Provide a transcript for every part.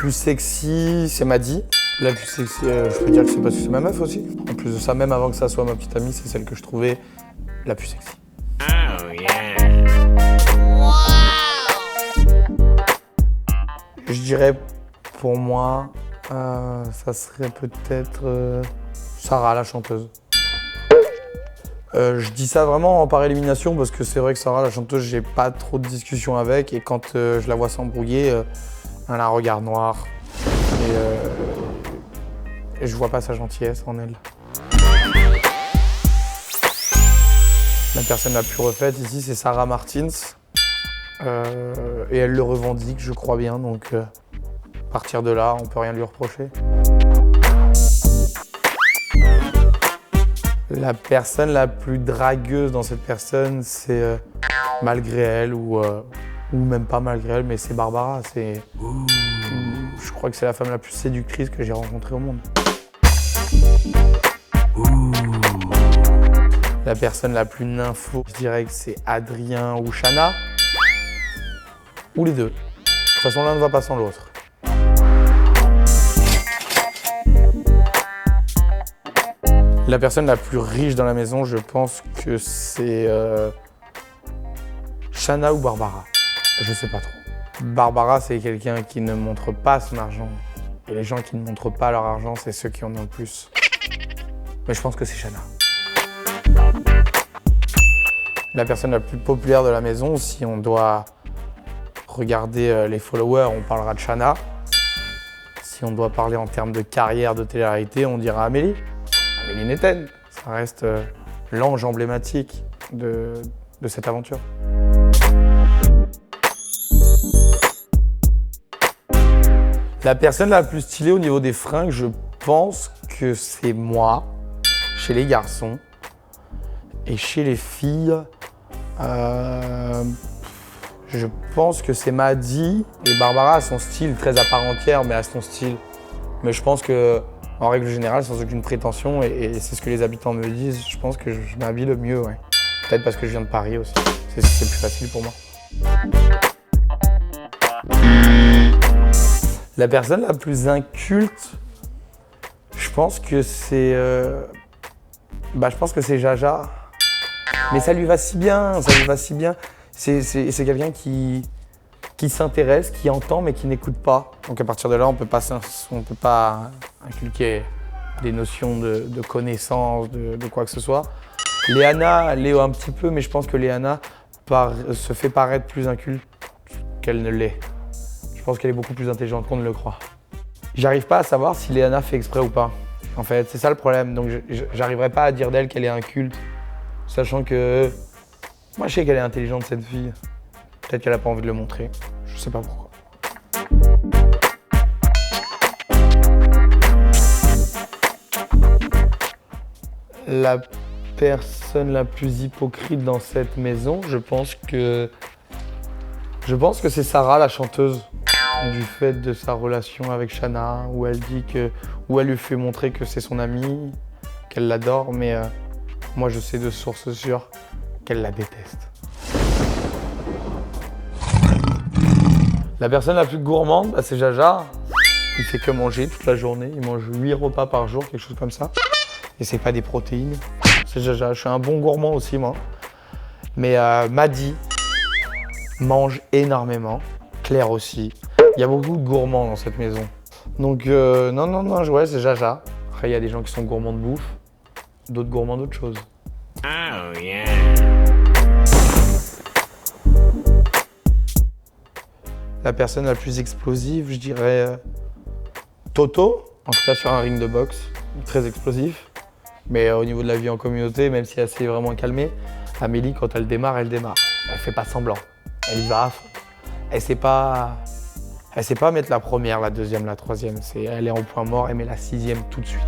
plus sexy, c'est Maddy. La plus sexy, je peux dire que c'est parce que c'est ma meuf aussi. En plus de ça, même avant que ça soit ma petite amie, c'est celle que je trouvais la plus sexy. Oh yeah. Je dirais, pour moi, ça serait peut-être Sarah, la chanteuse. Je dis ça vraiment par élimination parce que c'est vrai que Sarah, la chanteuse, j'ai pas trop de discussions avec et quand je la vois s'embrouiller, elle a un regard noir et je vois pas sa gentillesse en elle. La personne la plus refaite ici, c'est Sarah Martins et elle le revendique, je crois bien, donc à partir de là, on peut rien lui reprocher. La personne la plus dragueuse dans cette personne, c'est malgré elle ou même pas malgré elle, mais c'est Barbara. Je crois que c'est la femme la plus séductrice que j'ai rencontrée au monde. La personne la plus nympho, je dirais que c'est Adrien ou Shana. Ou les deux. De toute façon, l'un ne va pas sans l'autre. La personne la plus riche dans la maison, je pense que c'est Shana ou Barbara. Je sais pas trop. Barbara, c'est quelqu'un qui ne montre pas son argent. Et les gens qui ne montrent pas leur argent, c'est ceux qui en ont le plus. Mais je pense que c'est Shana. La personne la plus populaire de la maison, si on doit regarder les followers, on parlera de Shana. Si on doit parler en termes de carrière de télé-réalité, on dira Amélie. Amélie Netten, ça reste l'ange emblématique de cette aventure. La personne la plus stylée au niveau des fringues, je pense que c'est moi, chez les garçons. Et chez les filles, je pense que c'est Maddy. Et Barbara a son style très à part entière, mais a son style. Mais je pense que, en règle générale, sans aucune prétention, et c'est ce que les habitants me disent, je pense que je m'habille le mieux, ouais. Peut-être parce que je viens de Paris aussi. C'est plus facile pour moi. La personne la plus inculte, je pense que c'est Jaja. Mais ça lui va si bien, ça lui va si bien. C'est quelqu'un qui s'intéresse, qui entend mais qui n'écoute pas. Donc à partir de là, on peut pas inculquer des notions de connaissance, de quoi que ce soit. Léana, Léo un petit peu, mais je pense que Léana se fait paraître plus inculte qu'elle ne l'est. Je pense qu'elle est beaucoup plus intelligente qu'on ne le croit. J'arrive pas à savoir si Léana fait exprès ou pas. En fait, c'est ça le problème. Donc j'arriverai pas à dire d'elle qu'elle est inculte, sachant que moi je sais qu'elle est intelligente cette fille. Peut-être qu'elle a pas envie de le montrer. Je sais pas pourquoi. La personne la plus hypocrite dans cette maison, je pense que c'est Sarah, la chanteuse, du fait de sa relation avec Shana, où elle lui fait montrer que c'est son amie, qu'elle l'adore, mais moi je sais de sources sûres qu'elle la déteste. La personne la plus gourmande, c'est Jaja. Il fait que manger toute la journée, il mange 8 repas par jour, quelque chose comme ça. Et c'est pas des protéines, c'est Jaja. Je suis un bon gourmand aussi moi. Mais Maddy mange énormément, Claire aussi. Il y a beaucoup de gourmands dans cette maison. Donc non, ouais, c'est Jaja. Après, il y a des gens qui sont gourmands de bouffe, d'autres gourmands d'autres choses. Oh yeah. La personne la plus explosive, je dirais Toto, en tout cas sur un ring de boxe, très explosif. Mais au niveau de la vie en communauté, même si elle s'est vraiment calmée, Amélie, quand elle démarre, elle démarre. Elle fait pas semblant, elle y va à fond. Elle sait pas mettre la première, la deuxième, la troisième. Elle est en point mort, elle met la 6e tout de suite.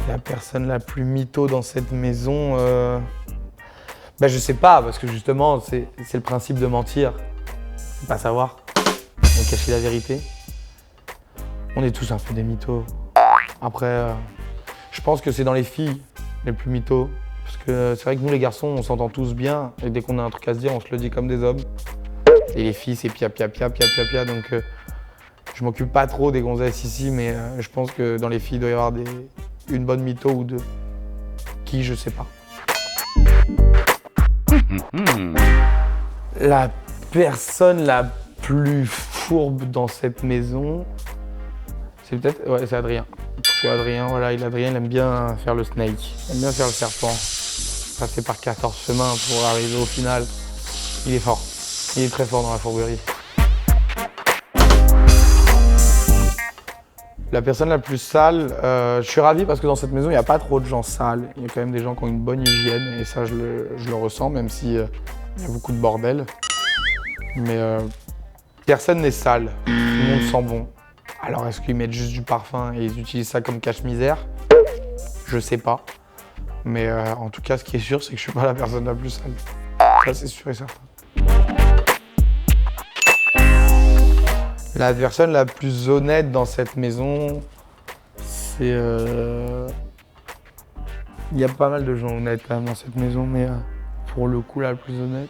La personne la plus mytho dans cette maison, je sais pas, parce que justement, c'est le principe de mentir. C'est pas savoir, de cacher la vérité. On est tous un peu des mythos. Après, je pense que c'est dans les filles les plus mythos. Parce que c'est vrai que nous les garçons, on s'entend tous bien et dès qu'on a un truc à se dire, on se le dit comme des hommes. Et les filles, c'est pia pia pia pia pia pia. Donc je m'occupe pas trop des gonzesses ici, mais je pense que dans les filles, il doit y avoir une bonne mytho ou deux. Qui, je sais pas. La personne la plus fourbe dans cette maison, c'est peut-être... Ouais, c'est Adrien. Parce que Adrien, voilà, Adrien, il aime bien faire le snake. Il aime bien faire le serpent. Passer par 14 chemins pour arriver au final. Il est fort. Il est très fort dans la fourberie. La personne la plus sale, je suis ravi parce que dans cette maison, il n'y a pas trop de gens sales. Il y a quand même des gens qui ont une bonne hygiène et ça, je le ressens, même si il y a beaucoup de bordel. Mais personne n'est sale. Tout le monde sent bon. Alors, est-ce qu'ils mettent juste du parfum et ils utilisent ça comme cache-misère? Je sais pas. Mais en tout cas, ce qui est sûr, c'est que je suis pas la personne la plus sale. Ça, c'est sûr et certain. La personne la plus honnête dans cette maison, c'est... Il y a pas mal de gens honnêtes quand même dans cette maison, mais pour le coup, la plus honnête,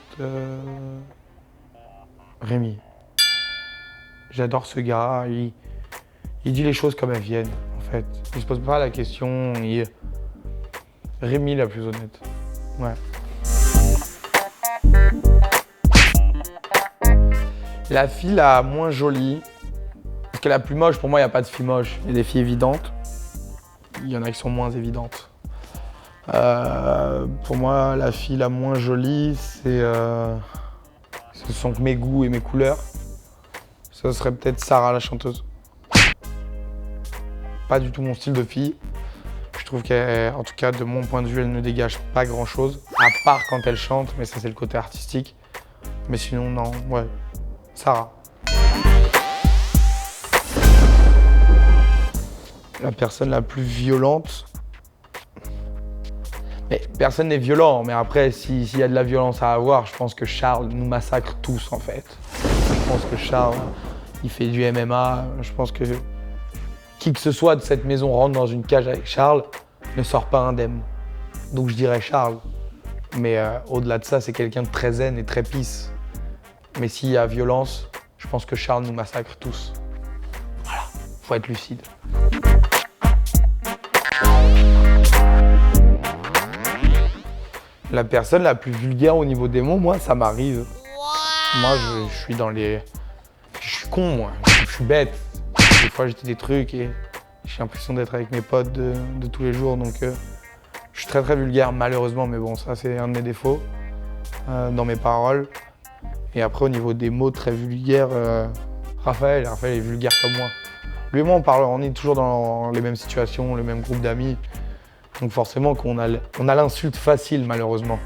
Rémi. J'adore ce gars, il dit les choses comme elles viennent, en fait. Il se pose pas la question, Rémi, la plus honnête. Ouais. La fille la moins jolie, parce que la plus moche, pour moi, il n'y a pas de fille moche. Il y a des filles évidentes, il y en a qui sont moins évidentes. Pour moi, la fille la moins jolie, ce sont que mes goûts et mes couleurs. Ce serait peut-être Sarah, la chanteuse. Pas du tout mon style de fille. Je trouve qu'en tout cas, de mon point de vue, elle ne dégage pas grand-chose, à part quand elle chante, mais ça, c'est le côté artistique. Mais sinon, non, ouais. Sarah. La personne la plus violente. Mais personne n'est violent, mais après, s'il y a de la violence à avoir, je pense que Charles nous massacre tous, en fait. Je pense que Charles, il fait du MMA. Je pense que qui que ce soit de cette maison rentre dans une cage avec Charles, ne sort pas indemne. Donc je dirais Charles. Mais au-delà de ça, c'est quelqu'un de très zen et très peace. Mais s'il y a violence, je pense que Charles nous massacre tous. Voilà, faut être lucide. La personne la plus vulgaire au niveau des mots, moi, ça m'arrive. Moi, je suis dans les... Je suis con, moi. Je suis bête. Des fois, je dis des trucs et j'ai l'impression d'être avec mes potes de tous les jours. Donc, je suis très, très vulgaire, malheureusement. Mais bon, ça, c'est un de mes défauts dans mes paroles. Et après, au niveau des mots très vulgaires, Raphaël est vulgaire comme moi. Lui et moi, on est toujours dans les mêmes situations, le même groupe d'amis. Donc forcément, on a l'insulte facile, malheureusement.